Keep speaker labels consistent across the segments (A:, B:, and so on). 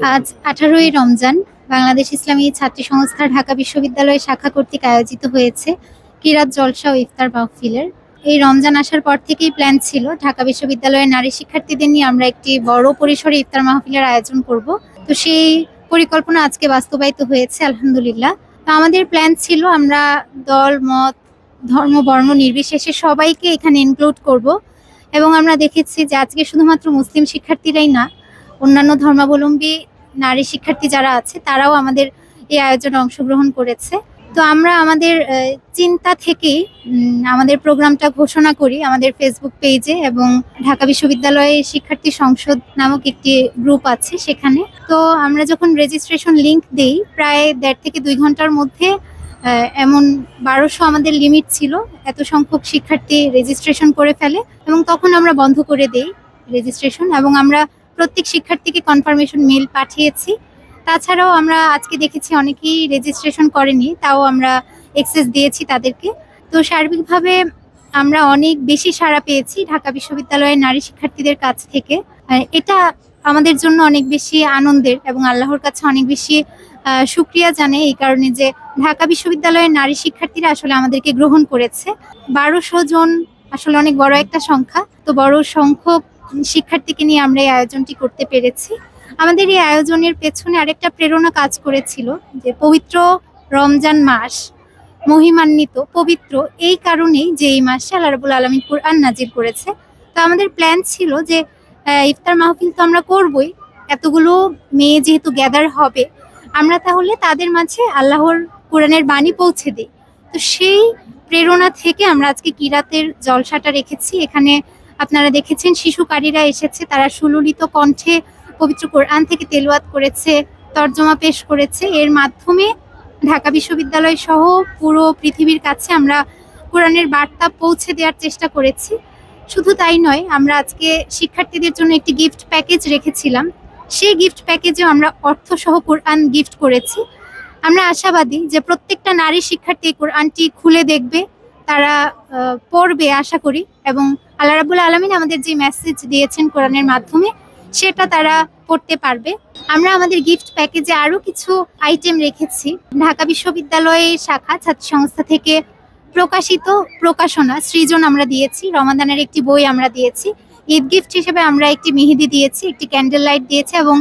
A: আজ 18ই রমজান বাংলাদেশ ইসলামী ছাত্রী সংস্থা ঢাকা বিশ্ববিদ্যালয় শাখা কর্তৃক আয়োজিত হয়েছে কিরাত জলসা ও ইফতার মাহফিলের। এই রমজান আসার পর থেকেই প্ল্যান ছিল ঢাকা বিশ্ববিদ্যালয়ের নারী শিক্ষার্থীদের নিয়ে আমরা একটি বড় পরিসরে ইফতার মাহফিলের আয়োজন করব। তো সেই পরিকল্পনা আজকে বাস্তবায়িত হয়েছে আলহামদুলিল্লাহ। তো আমাদের প্ল্যান ছিল আমরা দল মত ধর্ম বর্ণ নির্বিশেষে সবাইকে এখানে ইনক্লুড করব, এবং আমরা দেখেছি যে আজকে শুধুমাত্র মুসলিম শিক্ষার্থীরাই না, অন্যান্য ধর্মাবলম্বী নারী শিক্ষার্থী যারা আছে তারাও আমাদের এই আয়োজনে অংশগ্রহণ করেছে। তো আমরা আমাদের চিন্তা থেকেই আমাদের প্রোগ্রামটা ঘোষণা করি আমাদের ফেসবুক পেজে, এবং ঢাকা বিশ্ববিদ্যালয়ে শিক্ষার্থী সংসদ নামক একটি গ্রুপ আছে সেখানে। তো আমরা যখন রেজিস্ট্রেশন লিংক দেই প্রায় 1.5 থেকে 2 ঘন্টার মধ্যে এমন 1200 আমাদের লিমিট ছিল, এত সংখ্যক শিক্ষার্থী রেজিস্ট্রেশন করে ফেলে, এবং তখন আমরা বন্ধ করে দেই রেজিস্ট্রেশন, এবং আমরা প্রত্যেক শিক্ষার্থীকে কনফার্মেশন মেল পাঠিয়েছি। তাছাড়াও আমরা আজকে দেখেছি অনেকেই রেজিস্ট্রেশন করেনি, তাও আমরা অ্যাক্সেস দিয়েছি তাদেরকে। তো সার্বিকভাবে আমরা অনেক বেশি সাড়া পেয়েছি ঢাকা বিশ্ববিদ্যালয়ের নারী শিক্ষার্থীদের কাছ থেকে। এটা আমাদের জন্য অনেক বেশি আনন্দের, এবং আল্লাহর কাছে অনেক বেশি শুকরিয়া জানাই এই কারণে যে ঢাকা বিশ্ববিদ্যালয়ের নারী শিক্ষার্থীরা আসলে আমাদেরকে গ্রহণ করেছে। 1200 জন আসলে অনেক বড় একটা সংখ্যা। তো বড় সংখ্যক শিক্ষার্থীকে নিয়ে আমরা এই আয়োজনটি করতে পেরেছি। আমাদের এই আয়োজনের পেছনে আরেকটা প্রেরণা কাজ করেছিল যে পবিত্র রমজান মাস মহিমান্বিত পবিত্র এই কারণেই যে এই মাসে আল্লাহ রাব্বুল আলামিন কুরআন নাজিল করেছে। তো আমাদের প্ল্যান ছিল যে ইফতার মাহফিল তো আমরা করবই, এতগুলো মেয়ে যেহেতু গ্যাদার হবে, আমরা তাহলে তাদের মাঝে আল্লাহর কোরআনের বাণী পৌঁছে দিই। তো সেই প্রেরণা থেকে আমরা আজকে কিরাতের জলসাটা রেখেছি। এখানে আপনারা দেখেছেন শিশুকারীরা এসেছে, তারা সুললিত কণ্ঠে পবিত্র কোরআন থেকে তেলাওয়াত করেছে, তর্জমা পেশ করেছে। এর মাধ্যমে ঢাকা বিশ্ববিদ্যালয় সহ পুরো পৃথিবীর কাছে আমরা কোরআনের বার্তা পৌঁছে দেওয়ার চেষ্টা করেছি। শুধু তাই নয়, আমরা আজকে শিক্ষার্থীদের জন্য একটি গিফট প্যাকেজ রেখেছিলাম। সেই গিফট প্যাকেজেও আমরা অর্থসহ কোরআন গিফট করেছি। আমরা আশাবাদী যে প্রত্যেকটা নারী শিক্ষার্থী কোরআনটি খুলে দেখবে, তারা পড়বে আশা করি, এবং আল্লাহ রাব্বুল আলামিন আমাদের যে মেসেজ দিয়েছেন কোরআনের মাধ্যমে সেটা তারা পড়তে পারবে। আমরা আমাদের গিফট প্যাকেজে আরো কিছু আইটেম রেখেছি। ঢাকা বিশ্ববিদ্যালয় শাখা ছাত্র সংস্থা থেকে প্রকাশিত প্রকাশনা সৃজন আমরা দিয়েছি, রমাদানের একটি বই আমরা দিয়েছি, ঈদ গিফট হিসেবে আমরা একটি মেহেদি দিয়েছি, একটি ক্যান্ডেল লাইট দিয়েছি, এবং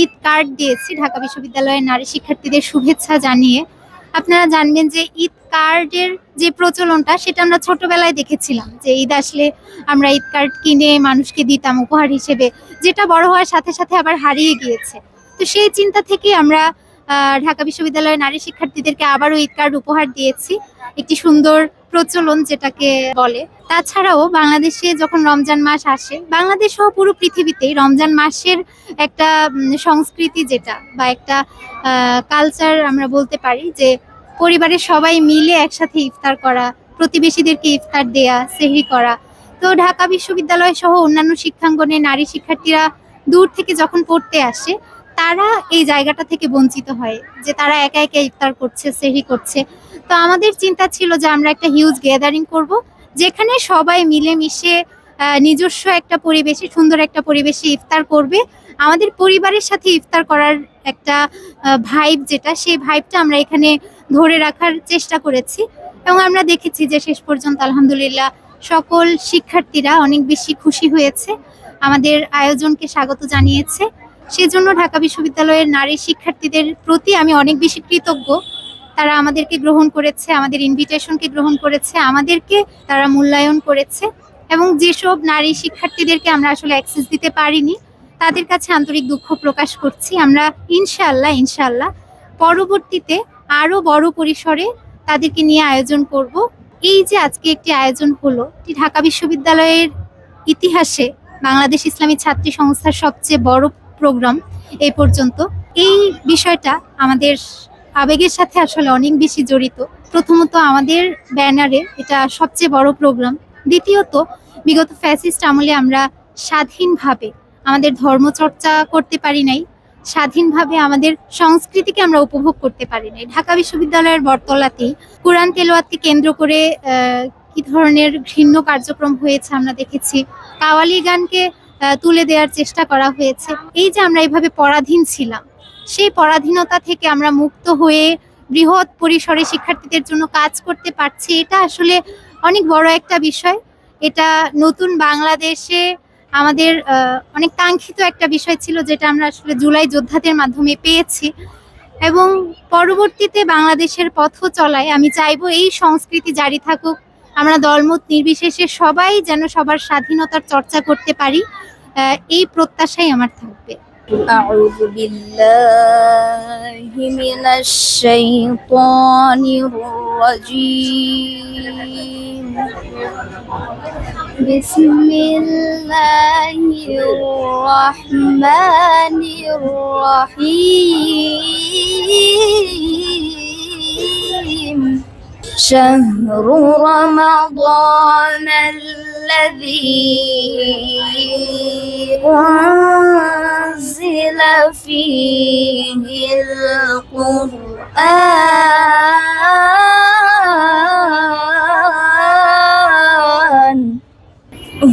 A: ঈদ কার্ড দিয়েছি ঢাকা বিশ্ববিদ্যালয়ের নারী শিক্ষার্থীদের শুভেচ্ছা জানিয়ে। আপনারা জানবেন যে ঈদ কার্ডের যে প্রচলনটা সেটা আমরা ছোটবেলায় দেখেছিলাম, যে ঈদ আসলে আমরা ঈদ কার্ড কিনে মানুষকে দিতাম উপহার হিসেবে, যেটা বড় হওয়ার সাথে সাথে আবার হারিয়ে গিয়েছে। তো সেই চিন্তা থেকে আমরা ঢাকা বিশ্ববিদ্যালয়ের নারী শিক্ষার্থীদেরকে আবারও ঈদ কার্ড উপহার দিয়েছি, একটি সুন্দর প্রচলন যেটাকে বলে। তাছাড়াও বাংলাদেশে যখন রমজান মাস আসে, বাংলাদেশ সহ পুরো পৃথিবীতেই রমজান মাসের একটা সংস্কৃতি যেটা বা একটা কালচার আমরা বলতে পারি, যে পরিবারের সবাই মিলে একসাথে ইফতার করা, প্রতিবেশীদেরকে ইফতার দেয়া, সেহরি করা। তো ঢাকা বিশ্ববিদ্যালয় সহ অন্যান্য শিক্ষাঙ্গনে নারী শিক্ষার্থীরা দূর থেকে যখন পড়তে আসে, তারা এই জায়গাটা থেকে বঞ্চিত হয়, যে তারা একা একা ইফতার করছে, সেহরি করছে। তো আমাদের চিন্তা ছিল যে আমরা একটা হিউজ গ্যাদারিং করব, যেখানে সবাই মিলেমিশে নিজস্ব একটা পরিবেশে, সুন্দর একটা পরিবেশে ইফতার করবে। আমাদের পরিবারের সাথে ইফতার করার একটা ভাইব যেটা, সেই ভাইবটা আমরা এখানে ধরে রাখার চেষ্টা করেছি, এবং আমরা দেখেছি যে শেষ পর্যন্ত আলহামদুলিল্লাহ সকল শিক্ষার্থীরা অনেক বেশি খুশি হয়েছে, আমাদের আয়োজনকে স্বাগত জানিয়েছে। সেজন্য ঢাকা বিশ্ববিদ্যালয়ের নারী শিক্ষার্থীদের প্রতি আমি অনেক বেশি কৃতজ্ঞ। তারা আমাদেরকে গ্রহণ করেছে, আমাদের ইনভিটেশনকে গ্রহণ করেছে, আমাদেরকে তারা মূল্যায়ন করেছে, এবং যেসব নারী শিক্ষার্থীদেরকে আমরা আসলে অ্যাক্সেস দিতে পারিনি তাদের কাছে আন্তরিক দুঃখ প্রকাশ করছি। আমরা ইনশাআল্লাহ পরবর্তীতে আরো বড় পরিসরে তাদেরকে নিয়ে আয়োজন করব। এই যে আজকে একটি আয়োজন হলো, ঢাকা বিশ্ববিদ্যালয়ের ইতিহাসে বাংলাদেশ ইসলামী ছাত্রী সংস্থার সবচেয়ে বড় প্রোগ্রাম এই পর্যন্ত। এই বিষয়টা আমাদের আবেগের সাথে আসলে অনেক বেশি জড়িত। প্রথমত আমাদের ব্যানারে এটা সবচেয়ে বড় প্রোগ্রাম। দ্বিতীয়ত বিগত ফ্যাসিস্ট আমলে আমরা স্বাধীনভাবে আমাদের ধর্মচর্চা করতে পারি নাই, স্বাধীনভাবে আমাদের সংস্কৃতিকে আমরা উপভোগ করতে পারি নাই। ঢাকা বিশ্ববিদ্যালয়ের বটতলাতেই কোরআন তেলাওয়াতকে কেন্দ্র করে কি ধরনের ঘৃণ্য কার্যক্রম হয়েছে আমরা দেখেছি। কাওয়ালি গানকে তুলে দেওয়ার চেষ্টা করা হয়েছে। এই যে আমরা এইভাবে পরাধীন ছিলাম, সেই পরাধীনতা থেকে আমরা মুক্ত হয়ে বৃহৎ পরিসরে শিক্ষার্থীদের জন্য কাজ করতে পারছি, এটা আসলে অনেক বড় একটা বিষয়। এটা নতুন বাংলাদেশে আমাদের অনেক কাঙ্ক্ষিত একটা বিষয় ছিল, যেটা আমরা আসলে জুলাই যোদ্ধাদের মাধ্যমে পেয়েছি। এবং পরবর্তীতে বাংলাদেশের পথ চলায় আমি চাইবো এই সংস্কৃতি জারি থাকুক, আমরা দলমত নির্বিশেষে সবাই যেন সবার স্বাধীনতার চর্চা করতে পারি, এই প্রত্যাশাই আমার থাকবে।
B: أعوذ بالله من الشيطان الرجيم بسم الله الرحمن الرحيم شهر رمضان الذي أنزل فيه القرآن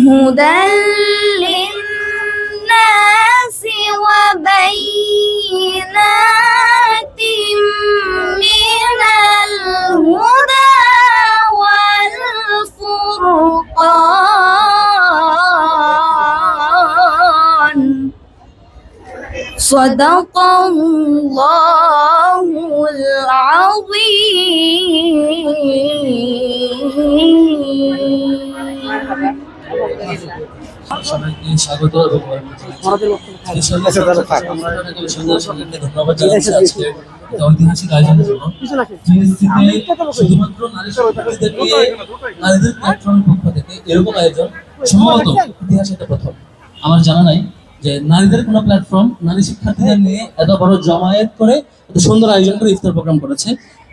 B: هدى للناس وبينات من الهدى والفرقان صدق الله العظيم
C: সবাইকে স্বাগত এবং ধন্যবাদ জানাচ্ছি আজকে ঐতিহাসিক আয়োজনের জন্য। শুধুমাত্র নারী শিক্ষার্থীদের নিয়ে নারীদের প্ল্যাটফর্মের পক্ষ থেকে এরকম আয়োজন সম্ভবত ইতিহাসে এটা প্রথম। আমার জানা নাই যে নারীদের কোনো প্ল্যাটফর্ম নারী শিক্ষার্থীদের নিয়ে এত বড় জমায়েত করে এত সুন্দর আয়োজন করে ইফতার প্রোগ্রাম করেছে।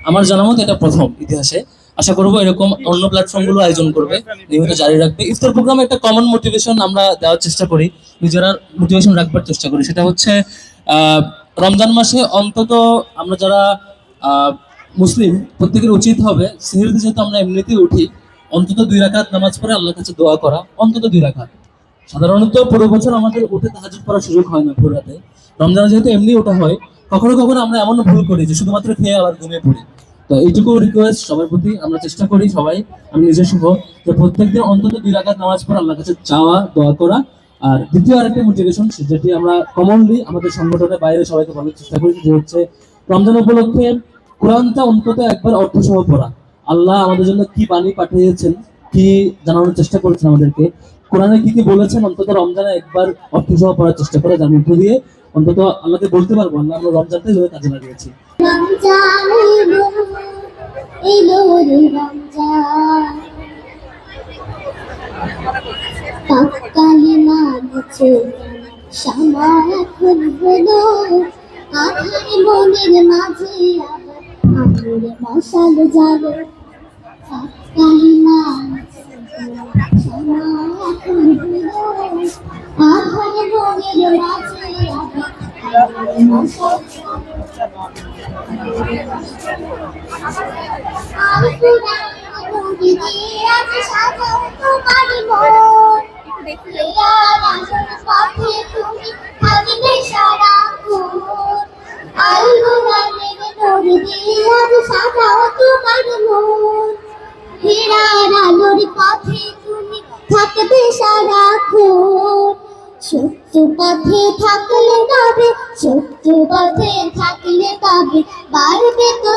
C: আমার জানা মতো এটা প্রথম ইতিহাসে। আশা করবো এরকম অন্য প্ল্যাটফর্ম গুলো আয়োজন করবে, নিয়মিত জারি রাখবে। ইফতার প্রোগ্রামে একটা কমন মোটিভেশন আমরা দেওয়ার চেষ্টা করি, নিজেরা মোটিভেশন রাখবার চেষ্টা করি। সেটা হচ্ছে রমজান মাসে অন্তত আমরা যারা মুসলিম প্রত্যেকের উচিত হবে সেহরিতে যেহেতু আমরা এমনিতেই উঠি, অন্তত 2 রাকাত নামাজ পড়ে আল্লাহর কাছে দোয়া করা, অন্তত 2 রাকাত। সাধারণত পুরো বছর আমাদের উঠে তাহাজ্জুদ পড়ার সুযোগ হয় না ভোর রাতে। রমজানে যেহেতু এমনি ওঠা হয়, কখনো কখনো আমরা এমন ভুল করি যে শুধুমাত্র খেয়ে আবার ঘুমিয়ে পড়ি। তো এইটুকু রিকোয়েস্ট সবার প্রতি, আমরা চেষ্টা করি সবাই, আমি নিজে শুভ, যে প্রত্যেকদিন অন্তত 2 রাকাত নামাজ পড়ে আল্লাহর কাছে চাওয়া, দোয়া করা। আর দ্বিতীয় আরেকটা মোটিভেশন যেটি আমরা কমনলি আমাদের সংগঠনের বাইরে সবাইকে বলার চেষ্টা করি, যে হচ্ছে রমজান উপলক্ষে কোরআনটা অন্তত একবার অর্থসহ পড়া। আল্লাহ আমাদের জন্য কি বাণী পাঠিয়েছেন, কি জানানোর চেষ্টা করেছেন আমাদেরকে, কোরআনে কি কি বলেছেন, অন্তত রমজানে একবার অর্থসহ পড়ার চেষ্টা করা, যার মধ্য দিয়ে অন্তত আল্লাহকে বলতে পারবো আল্লাহ আমরা রমজানটাই ধরে কাজে লাগিয়েছি।
D: মশাল যাবে সত্য পথে থাকলে তবে, সত্য পথে থাকলে তবে বাড়বে তো